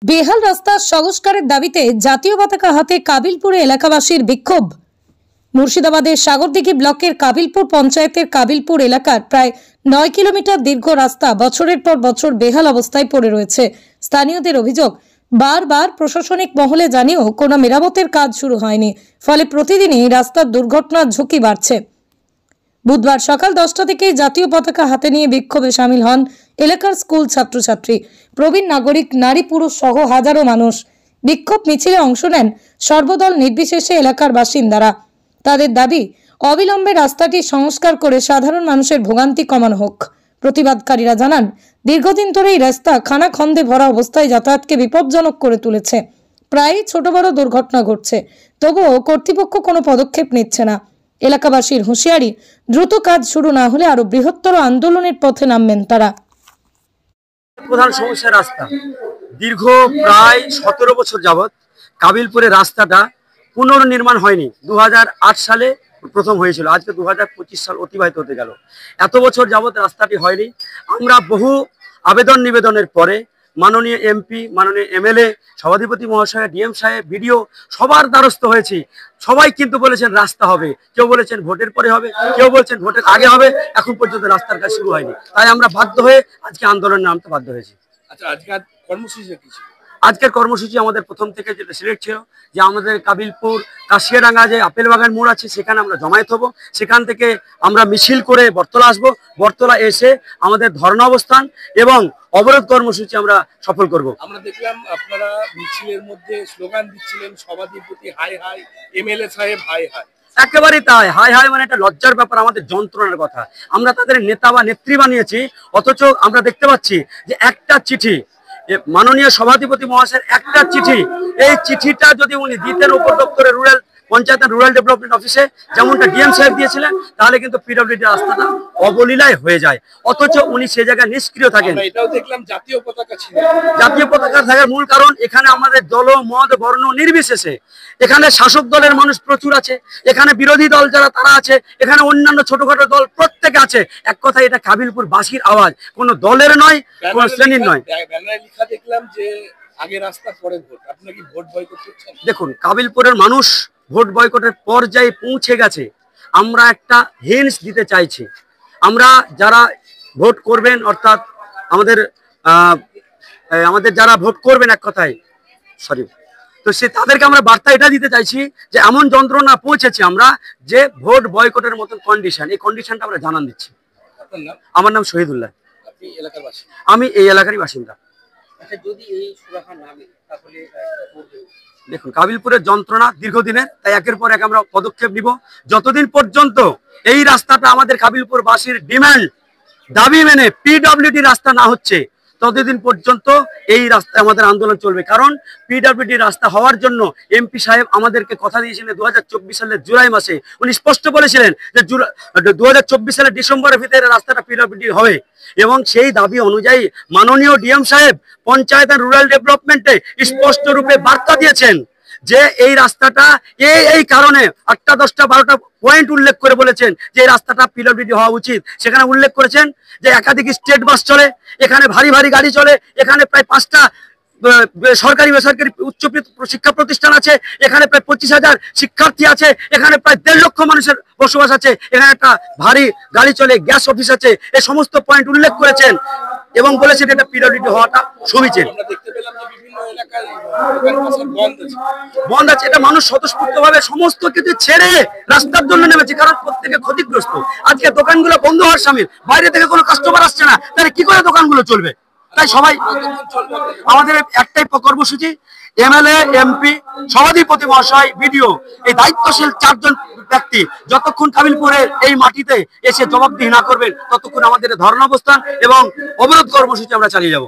বেহাল রাস্তা সংস্কারের দাবিতে জাতীয় পতাকা হাতে কাবিলপুরে এলাকাবাসীর বিক্ষোভ। মুর্শিদাবাদের সাগরদিঘি ব্লকের কাবিলপুর পঞ্চায়েতের কাবিলপুর এলাকার প্রায় 9 কিলোমিটার দীর্ঘ রাস্তা বছরের পর বছর বেহাল অবস্থায় পড়ে রয়েছে। স্থানীয়দের অভিযোগ, বারবার প্রশাসনিক মহলে জানিয়েও কোনো মেরামতের কাজ শুরু হয়নি, ফলে প্রতিদিনই রাস্তার দুর্ঘটনার ঝুঁকি বাড়ছে। বুধবার সকাল 10টা থেকেই জাতীয় পতাকা হাতে নিয়ে বিক্ষোভে সামিল হন এলাকার স্কুল ছাত্রছাত্রী, প্রবীণ নাগরিক, নারী পুরুষ সহ হাজারো মানুষ। বিক্ষোভ মিছিলে অংশ নেন সর্বদল নির্বিশেষে এলাকার বাসিন্দারা। তাদের দাবি, অবিলম্বে রাস্তাটি সংস্কার করে সাধারণ মানুষের ভোগান্তি কমানো হোক। প্রতিবাদকারীরা জানান, দীর্ঘদিন ধরে এই রাস্তা খানাখন্দে ভরা অবস্থায় যাতায়াতকে বিপজ্জনক করে তুলেছে। প্রায়ই ছোট বড় দুর্ঘটনা ঘটছে, তবুও কর্তৃপক্ষ কোনো পদক্ষেপ নিচ্ছে না। এলাকাবাসীর হুঁশিয়ারি, দ্রুত কাজ শুরু না হলে আরো বৃহত্তর আন্দোলনের পথে নামবেন তারা। প্রধান সমস্যা রাস্তা। দীর্ঘ প্রায় 17 বছর যাবৎ কাবিলপুরের রাস্তাটা পুনর্নির্মাণ হয়নি। 2008 সালে প্রথম হয়েছিল, আজকে 2025 সাল অতিবাহিত হতে গেল। এত বছর যাবৎ রাস্তাটি হয়নি। আমরা বহু আবেদন নিবেদনের পরে মাননীয় এমপি, মাননীয় এমএলএ, সভাধিপতি মহাশয়, ডিএম সাহেব, বিডিও সবার দ্বারস্থ হয়েছি। সবাই কিন্তু বলেছেন রাস্তা হবে, কেউ বলেছেন ভোটের পরে হবে, কেউ বলছেন ভোটের আগে হবে। এখন পর্যন্ত রাস্তার কাজ শুরু হয়নি, তাই আমরা বাধ্য হয়ে আজকে আন্দোলনে নামতে বাধ্য হয়েছি। আচ্ছা, আজকের কর্মসূচি কি ছিল? আজকের কর্মসূচি আমাদের প্রথম থেকে যেটা সিলেক্ট ছিল যে আমাদের কাবিলপুর কাশিয়াডাঙ্গা যে আপেল বাগান মোড় আছে, সেখানে আমরা জমায়েত হব। সেখান থেকে আমরা মিছিল করে বটতলা আসবো। বটতলা এসে আমাদের ধর্ণা অবস্থান এবং অবরোধ কর্মসূচি আমরা সফল করব। আমরা দেখলাম আপনারা মিছিলের মধ্যে স্লোগান দিচ্ছিলেন, সভাধিপতি হাই হাই, এমএলএ সাহেব হাই হাই। একেবারেই তাই। হাই হাই মানে একটা লজ্জার ব্যাপার, আমাদের যন্ত্রণার কথা। আমরা তাদের নেতা বা নেত্রী বানিয়েছি, অথচ আমরা দেখতে পাচ্ছি যে একটা চিঠি, মাননীয় সভাধিপতি মহাশয়ের একটা চিঠি, এই চিঠিটা যদি উনি দিতেন উপর দপ্তরে রুরাল পঞ্চায়েত রুরাল ডেভেলপমেন্ট অফিসে, যেমনটা ডিএম সাহেব দিয়েছিলেন, তাহলে কিন্তু পিডব্লিউডি রাস্তাটা অবলীলায় হয়ে যায়। অথচ উনি সে জায়গায় নিষ্ক্রিয় থাকেন। এটাও দেখলাম জাতীয় পতাকা ছিল। জাতীয় পতাকা থাকার মূল কারণ, এখানে আমাদের দল, মত, বর্ণ নির্বিশেষে এখানে শাসক দলের মানুষ প্রচুর আছে, এখানে বিরোধী দল যারা তারা আছে, এখানে অন্যান্য ছোটখাটো দল প্রত্যেকে আছে। এক কথায় এটা কাবিলপুর বাসীর আওয়াজ, কোনো দলের নয়, কোনো শ্রেণীর নয়। ব্যানারে লেখা দেখলাম যে আগে রাস্তা পরে ভোট। আপনি কি ভোট বয়কট করছেন? দেখুন, কাবিলপুরের মানুষ ভোট বয়কটের পর্যায়ে পৌঁছে গেছে। আমরা একটা হিন্টস দিতে চাইছি, আমরা যারা ভোট করবেন, অর্থাৎ আমাদের যারা ভোট করবেন, এক কথায় তো তাদেরকে আমরা বার্তা এটা দিতে চাইছি যে এমন যন্ত্রণা পৌঁছেছি আমরা যে ভোট বয়কটের মতন কন্ডিশন, এই কন্ডিশনটা আমরা জানান দিচ্ছি। আপনার নাম? আমার নাম শহীদুল্লাহ। আপনি এলাকার বাসিন্দা? আমি এই এলাকারই বাসিন্দা। আচ্ছা, যদি এই সুরাহা নামে তাহলে দেখুন, কাবিলপুরের যন্ত্রণা দীর্ঘদিনের, তাই একের পর এক আমরা পদক্ষেপ নিব। যতদিন পর্যন্ত এই রাস্তাটা আমাদের কাবিলপুর বাসীর ডিমান্ড, দাবি মেনে পিডব্লিউডি রাস্তা না হচ্ছে, ততদিন পর্যন্ত এই রাস্তায় আমাদের আন্দোলন চলবে। কারণ পিডব্লিউডি রাস্তা হওয়ার জন্য এমপি সাহেব আমাদেরকে কথা দিয়েছিলেন 2024 সালের জুলাই মাসে। উনি স্পষ্ট বলেছিলেন যে 2024 সালের ডিসেম্বরের ভিতরে রাস্তাটা পিডব্লিউডি হবে, এবং সেই দাবি অনুযায়ী মাননীয় ডিএম সাহেব পঞ্চায়েত আর রুরাল ডেভেলপমেন্টে স্পষ্ট রূপে বার্তা দিয়েছেন যে এই রাস্তাটা এই কারণে 8টা 10টা 12টা পয়েন্ট উল্লেখ করে বলেছেন যে এই রাস্তাটা পিডব্লিউডি হওয়া উচিত। সেখানে উল্লেখ করেছেন যে একাধিক স্টেট বাস চলে, এখানে ভারী ভারী গাড়ি চলে, এখানে প্রায় 5টা সরকারি বেসরকারি উচ্চ শিক্ষা প্রতিষ্ঠান আছে, এখানে প্রায় 25,000 শিক্ষার্থী আছে, এখানে প্রায় 1.5 লক্ষ মানুষের বসবাস আছে, এখানে একটা ভারী গাড়ি চলে, গ্যাস অফিস আছে। এই সমস্ত পয়েন্ট উল্লেখ করেছেন এবং বলেছেন এটা পিডব্লিউডি হওয়াটা সমীচীন। বন্ধ আছে, এটা মানুষ স্বতঃস্ফূর্তভাবে সমস্ত কিছু ছেড়ে রাস্তার জন্য নেমেছে, কারণ প্রত্যেকে ক্ষতিগ্রস্ত। আজকে দোকানগুলো বন্ধ হওয়ার সামিল, বাইরে থেকে কোনো কাস্টমার আসছে না, তাহলে কি করে দোকানগুলো চলবে? তাই সবাই আমাদের একটাই কর্মসূচি, এমএলএ, এমপি, সভাধিপতি মহাশয়, বিডিও, এই দায়িত্বশীল 4 জন ব্যক্তি যতক্ষণ কাবিলপুরের এই মাটিতে এসে জবাবদিহি না করবেন, ততক্ষণ আমাদের ধর্ণা অবস্থান এবং অবরোধ কর্মসূচি আমরা চালিয়ে যাব।